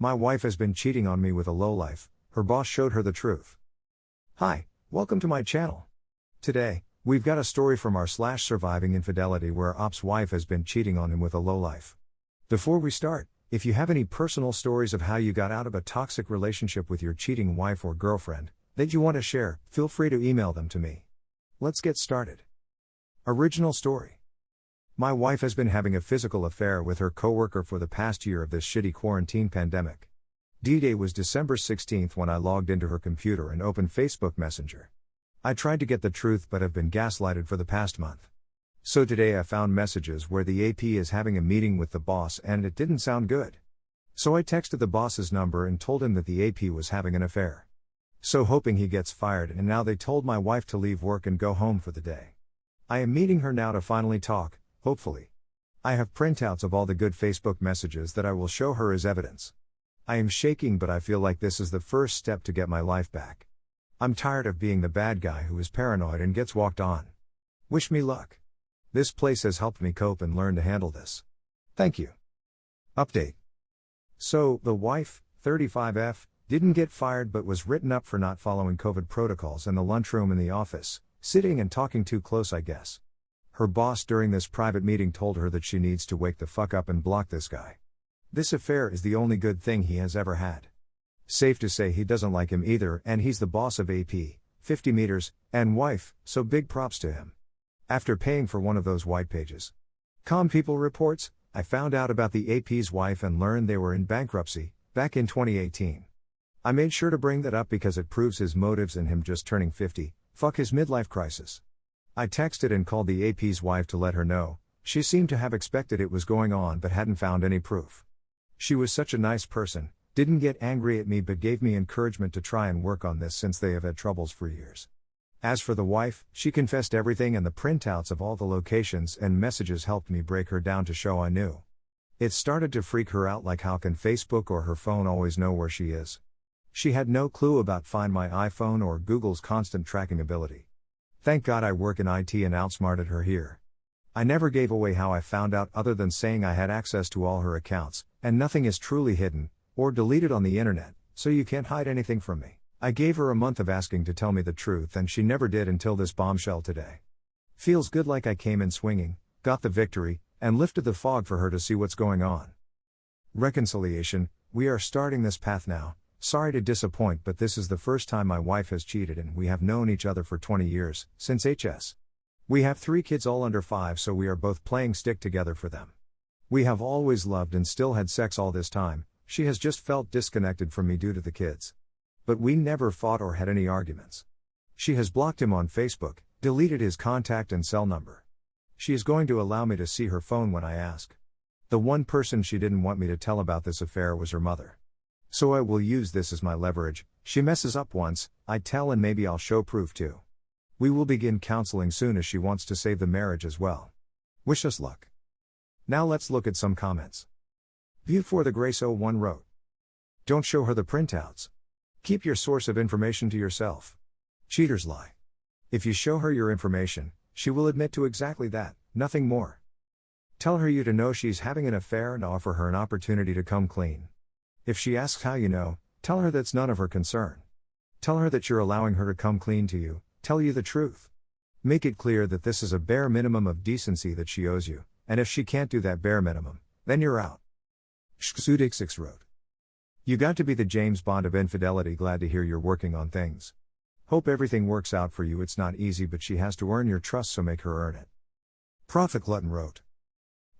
My wife has been cheating on me with a lowlife, her boss showed her the truth. Hi, welcome to my channel. Today, we've got a story from our /survivinginfidelity where Op's wife has been cheating on him with a lowlife. Before we start, if you have any personal stories of how you got out of a toxic relationship with your cheating wife or girlfriend that you want to share, feel free to email them to me. Let's get started. Original story. My wife has been having a physical affair with her coworker for the past year of this shitty quarantine pandemic. D-Day was December 16th when I logged into her computer and opened Facebook Messenger. I tried to get the truth but have been gaslighted for the past month. So today I found messages where the AP is having a meeting with the boss and it didn't sound good. So I texted the boss's number and told him that the AP was having an affair. So hoping he gets fired, and now they told my wife to leave work and go home for the day. I am meeting her now to finally talk, hopefully. I have printouts of all the good Facebook messages that I will show her as evidence. I am shaking, but I feel like this is the first step to get my life back. I'm tired of being the bad guy who is paranoid and gets walked on. Wish me luck. This place has helped me cope and learn to handle this. Thank you. Update. So, the wife, 35F, didn't get fired but was written up for not following COVID protocols in the lunchroom in the office, sitting and talking too close, I guess. Her boss during this private meeting told her that she needs to wake the fuck up and block this guy. This affair is the only good thing he has ever had. Safe to say he doesn't like him either, and he's the boss of AP, 50 meters, and wife, so big props to him. After paying for one of those white pages. People reports, I found out about the AP's wife and learned they were in bankruptcy, back in 2018. I made sure to bring that up because it proves his motives in him just turning 50, fuck his midlife crisis. I texted and called the AP's wife to let her know. She seemed to have expected it was going on but hadn't found any proof. She was such a nice person, didn't get angry at me but gave me encouragement to try and work on this since they have had troubles for years. As for the wife, she confessed everything and the printouts of all the locations and messages helped me break her down to show I knew. It started to freak her out, like how can Facebook or her phone always know where she is? She had no clue about Find My iPhone or Google's constant tracking ability. Thank God I work in IT and outsmarted her here. I never gave away how I found out other than saying I had access to all her accounts, and nothing is truly hidden, or deleted on the internet, so you can't hide anything from me. I gave her a month of asking to tell me the truth and she never did until this bombshell today. Feels good, like I came in swinging, got the victory, and lifted the fog for her to see what's going on. Reconciliation, we are starting this path now. Sorry to disappoint, but this is the first time my wife has cheated and we have known each other for 20 years, since HS. We have 3 kids all under 5, so we are both playing stick together for them. We have always loved and still had sex all this time. She has just felt disconnected from me due to the kids. But we never fought or had any arguments. She has blocked him on Facebook, deleted his contact and cell number. She is going to allow me to see her phone when I ask. The one person she didn't want me to tell about this affair was her mother. So I will use this as my leverage. She messes up once, I tell, and maybe I'll show proof too. We will begin counseling soon as she wants to save the marriage as well. Wish us luck. Now let's look at some comments. View for the Grace 01 wrote. Don't show her the printouts. Keep your source of information to yourself. Cheaters lie. If you show her your information, she will admit to exactly that, nothing more. Tell her you to know she's having an affair and offer her an opportunity to come clean. If she asks how you know, tell her that's none of her concern. Tell her that you're allowing her to come clean to you, tell you the truth. Make it clear that this is a bare minimum of decency that she owes you, and if she can't do that bare minimum, then you're out. Shksudix6 wrote. You got to be the James Bond of infidelity. Glad to hear you're working on things. Hope everything works out for you. It's not easy, but she has to earn your trust, so make her earn it. Prophet Glutton wrote.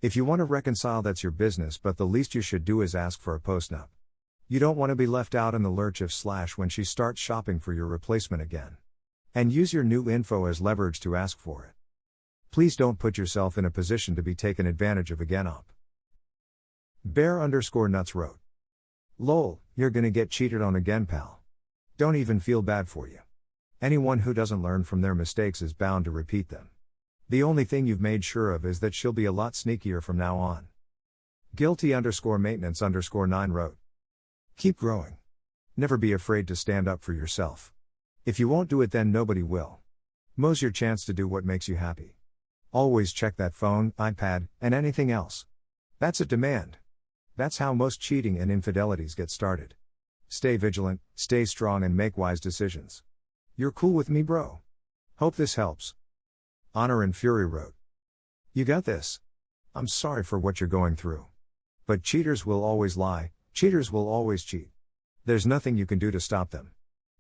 If you want to reconcile, that's your business, but the least you should do is ask for a postnup. You don't want to be left out in the lurch if / when she starts shopping for your replacement again. And use your new info as leverage to ask for it. Please don't put yourself in a position to be taken advantage of again. Op. Bear_nuts wrote. Lol, you're gonna get cheated on again, pal. Don't even feel bad for you. Anyone who doesn't learn from their mistakes is bound to repeat them. The only thing you've made sure of is that she'll be a lot sneakier from now on. Guilty_maintenance_9 wrote. Keep growing. Never be afraid to stand up for yourself. If you won't do it, then nobody will. Mo's your chance to do what makes you happy. Always check that phone, iPad, and anything else. That's a demand. That's how most cheating and infidelities get started. Stay vigilant, stay strong, and make wise decisions. You're cool with me, bro? Hope this helps. Honor and Fury wrote, "You got this. I'm sorry for what you're going through. But cheaters will always lie, cheaters will always cheat. There's nothing you can do to stop them.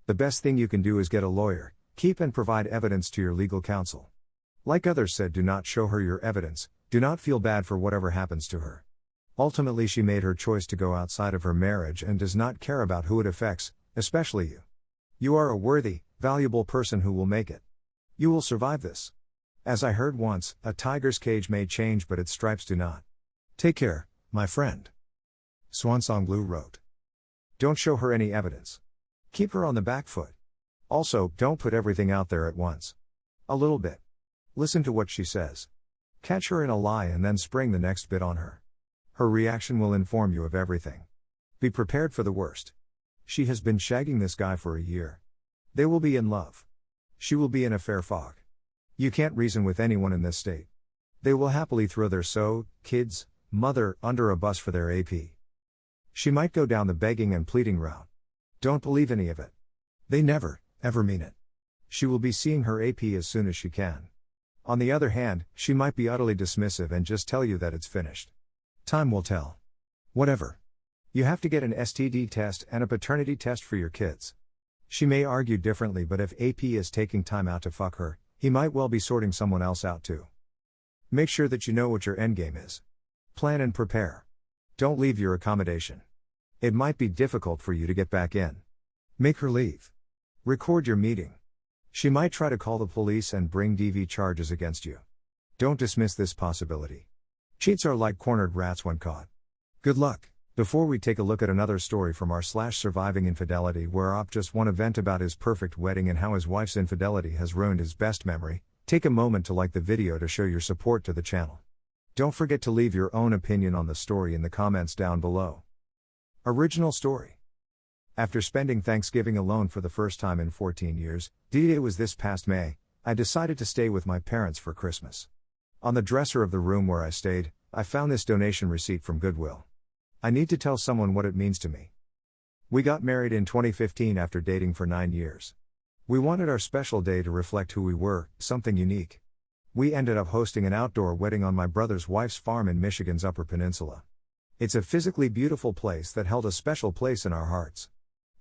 The best thing you can do is get a lawyer, keep and provide evidence to your legal counsel. Like others said, do not show her your evidence, do not feel bad for whatever happens to her. Ultimately, she made her choice to go outside of her marriage and does not care about who it affects, especially you. You are a worthy, valuable person who will make it. You will survive this. As I heard once, a tiger's cage may change but its stripes do not. Take care, my friend." Swansong Blue wrote, "Don't show her any evidence. Keep her on the back foot. Also, don't put everything out there at once. A little bit. Listen to what she says. Catch her in a lie and then spring the next bit on her. Her reaction will inform you of everything. Be prepared for the worst. She has been shagging this guy for a year. They will be in love. She will be in a fair fog. You can't reason with anyone in this state. They will happily throw their kids, mother, under a bus for their AP. She might go down the begging and pleading route. Don't believe any of it. They never, ever mean it. She will be seeing her AP as soon as she can. On the other hand, she might be utterly dismissive and just tell you that it's finished. Time will tell. Whatever. You have to get an STD test and a paternity test for your kids. She may argue differently, but if AP is taking time out to fuck her, he might well be sorting someone else out too. Make sure that you know what your endgame is. Plan and prepare. Don't leave your accommodation. It might be difficult for you to get back in. Make her leave. Record your meeting. She might try to call the police and bring DV charges against you. Don't dismiss this possibility. Cheats are like cornered rats when caught. Good luck. Before we take a look at another story from our /surviving infidelity, where Op just won a vent about his perfect wedding and how his wife's infidelity has ruined his best memory, take a moment to like the video to show your support to the channel. Don't forget to leave your own opinion on the story in the comments down below. Original story. After spending Thanksgiving alone for the first time in 14 years, D-Day was this past May, I decided to stay with my parents for Christmas. On the dresser of the room where I stayed, I found this donation receipt from Goodwill. I need to tell someone what it means to me. We got married in 2015 after dating for 9 years. We wanted our special day to reflect who we were, something unique. We ended up hosting an outdoor wedding on my brother's wife's farm in Michigan's Upper Peninsula. It's a physically beautiful place that held a special place in our hearts.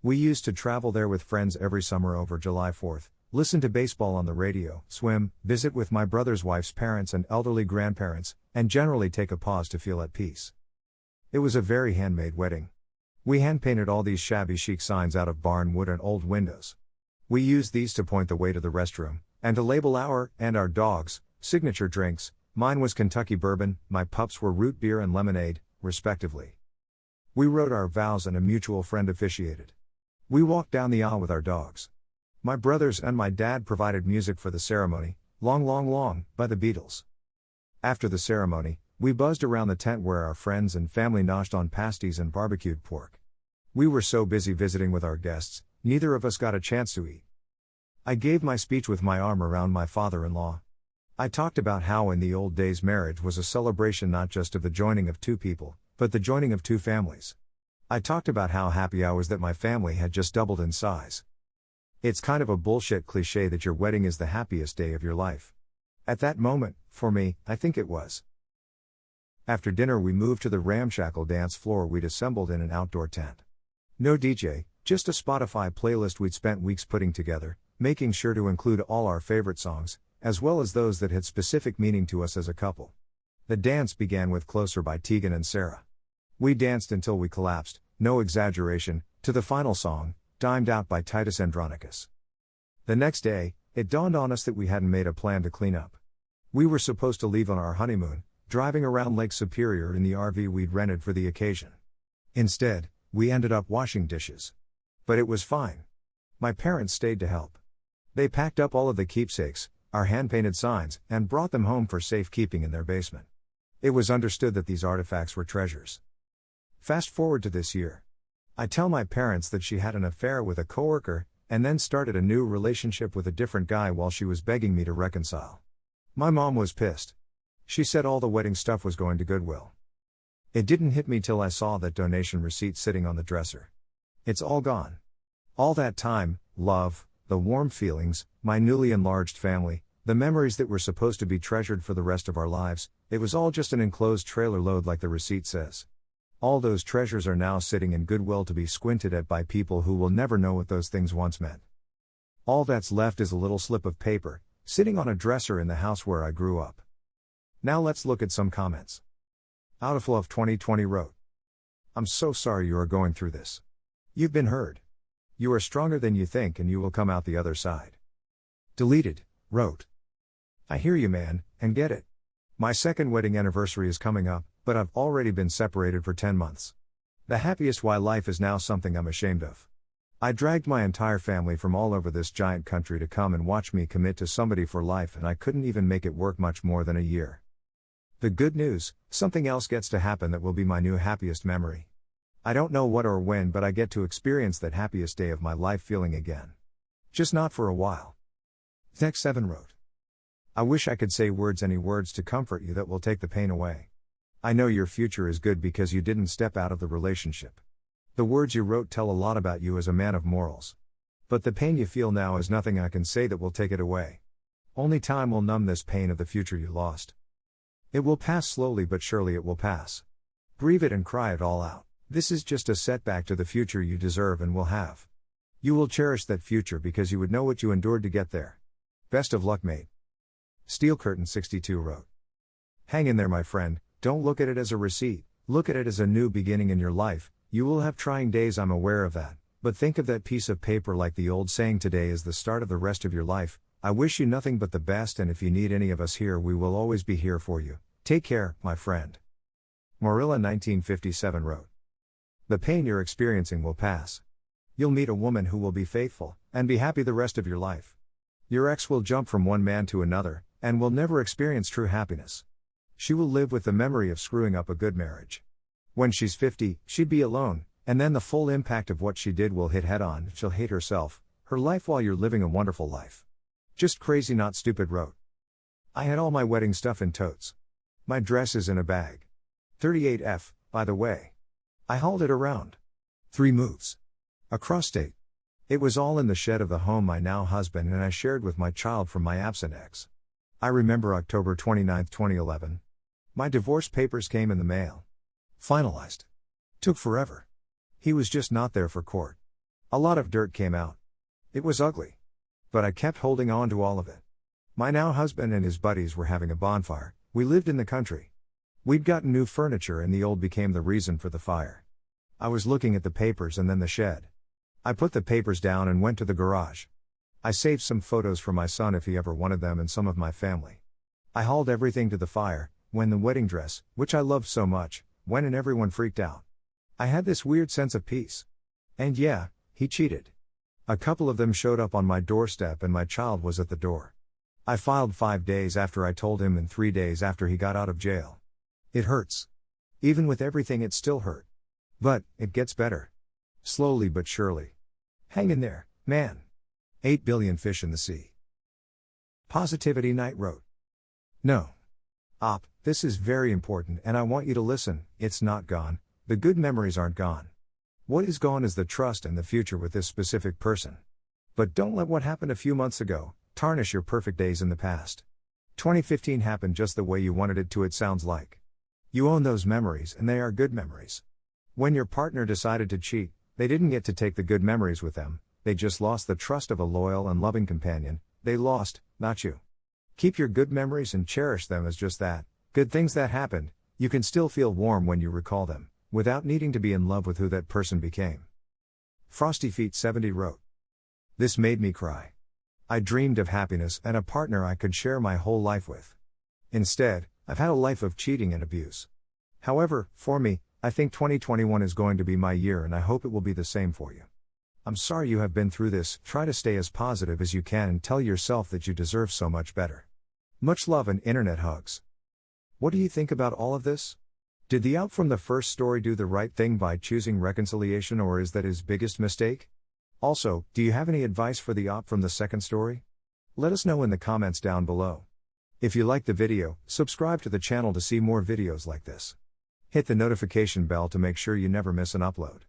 We used to travel there with friends every summer over July 4th, listen to baseball on the radio, swim, visit with my brother's wife's parents and elderly grandparents, and generally take a pause to feel at peace. It was a very handmade wedding. We hand-painted all these shabby chic signs out of barn wood and old windows. We used these to point the way to the restroom, and to label our, and our dogs, signature drinks. Mine was Kentucky bourbon, my pups were root beer and lemonade, respectively. We wrote our vows and a mutual friend officiated. We walked down the aisle with our dogs. My brothers and my dad provided music for the ceremony, Long Long Long, by the Beatles. After the ceremony, we buzzed around the tent where our friends and family noshed on pasties and barbecued pork. We were so busy visiting with our guests, neither of us got a chance to eat. I gave my speech with my arm around my father-in-law. I talked about how in the old days marriage was a celebration not just of the joining of two people, but the joining of two families. I talked about how happy I was that my family had just doubled in size. It's kind of a bullshit cliche that your wedding is the happiest day of your life. At that moment, for me, I think it was. After dinner we moved to the ramshackle dance floor we'd assembled in an outdoor tent. No DJ, just a Spotify playlist we'd spent weeks putting together, making sure to include all our favorite songs, as well as those that had specific meaning to us as a couple. The dance began with Closer by Tegan and Sara. We danced until we collapsed, no exaggeration, to the final song, Dimed Out by Titus Andronicus. The next day, it dawned on us that we hadn't made a plan to clean up. We were supposed to leave on our honeymoon, driving around Lake Superior in the RV we'd rented for the occasion. Instead, we ended up washing dishes. But it was fine. My parents stayed to help. They packed up all of the keepsakes, our hand-painted signs, and brought them home for safekeeping in their basement. It was understood that these artifacts were treasures. Fast forward to this year. I tell my parents that she had an affair with a coworker, and then started a new relationship with a different guy while she was begging me to reconcile. My mom was pissed. She said all the wedding stuff was going to Goodwill. It didn't hit me till I saw that donation receipt sitting on the dresser. It's all gone. All that time, love, the warm feelings, my newly enlarged family, the memories that were supposed to be treasured for the rest of our lives, it was all just an enclosed trailer load like the receipt says. All those treasures are now sitting in Goodwill to be squinted at by people who will never know what those things once meant. All that's left is a little slip of paper, sitting on a dresser in the house where I grew up. Now let's look at some comments. Out of Love 2020 wrote, "I'm so sorry you are going through this. You've been heard. You are stronger than you think and you will come out the other side." Deleted wrote, "I hear you, man, and get it. My second wedding anniversary is coming up, but I've already been separated for 10 months. The happiest why life is now something I'm ashamed of. I dragged my entire family from all over this giant country to come and watch me commit to somebody for life, and I couldn't even make it work much more than a year. The good news, something else gets to happen that will be my new happiest memory. I don't know what or when, but I get to experience that happiest day of my life feeling again. Just not for a while." Next 7 wrote, "I wish I could say any words to comfort you that will take the pain away. I know your future is good because you didn't step out of the relationship. The words you wrote tell a lot about you as a man of morals. But the pain you feel now is nothing I can say that will take it away. Only time will numb this pain of the future you lost. It will pass slowly but surely it will pass. Grieve it and cry it all out. This is just a setback to the future you deserve and will have. You will cherish that future because you would know what you endured to get there. Best of luck, mate." Steel Curtain 62 wrote, "Hang in there, my friend, don't look at it as a receipt, look at it as a new beginning in your life. You will have trying days, I'm aware of that, but think of that piece of paper like the old saying, today is the start of the rest of your life. I wish you nothing but the best, and if you need any of us here, we will always be here for you. Take care, my friend." Morilla 1957 wrote, "The pain you're experiencing will pass. You'll meet a woman who will be faithful, and be happy the rest of your life. Your ex will jump from one man to another, and will never experience true happiness. She will live with the memory of screwing up a good marriage. When she's 50, she'd be alone, and then the full impact of what she did will hit head on. She'll hate herself, her life, while you're living a wonderful life. Just crazy, not stupid," wrote, "I had all my wedding stuff in totes. My dress is in a bag. 38F, by the way. I hauled it around. 3 moves. Across state. It was all in the shed of the home my now husband and I shared with my child from my absent ex. I remember October 29, 2011. My divorce papers came in the mail. Finalized. Took forever. He was just not there for court. A lot of dirt came out. It was ugly. But I kept holding on to all of it. My now husband and his buddies were having a bonfire. We lived in the country. We'd gotten new furniture and the old became the reason for the fire. I was looking at the papers and then the shed. I put the papers down and went to the garage. I saved some photos for my son if he ever wanted them and some of my family. I hauled everything to the fire, when the wedding dress, which I loved so much, went and everyone freaked out. I had this weird sense of peace. And yeah, he cheated. A couple of them showed up on my doorstep and my child was at the door. I filed 5 days after I told him and 3 days after he got out of jail. It hurts. Even with everything it still hurt. But, it gets better. Slowly but surely. Hang in there, man. 8 billion fish in the sea." Positivity Night wrote, "No. Op, this is very important and I want you to listen. It's not gone. The good memories aren't gone. What is gone is the trust and the future with this specific person. But don't let what happened a few months ago tarnish your perfect days in the past. 2015 happened just the way you wanted it to, it sounds like. You own those memories and they are good memories. When your partner decided to cheat, they didn't get to take the good memories with them, they just lost the trust of a loyal and loving companion. They lost, not you. Keep your good memories and cherish them as just that, good things that happened. You can still feel warm when you recall them, without needing to be in love with who that person became." Frosty Feet 70 wrote, "This made me cry. I dreamed of happiness and a partner I could share my whole life with. Instead, I've had a life of cheating and abuse. However, for me, I think 2021 is going to be my year and I hope it will be the same for you. I'm sorry you have been through this. Try to stay as positive as you can and tell yourself that you deserve so much better. Much love and internet hugs." What do you think about all of this? Did the op from the first story do the right thing by choosing reconciliation, or is that his biggest mistake? Also, do you have any advice for the op from the second story? Let us know in the comments down below. If you liked the video, subscribe to the channel to see more videos like this. Hit the notification bell to make sure you never miss an upload.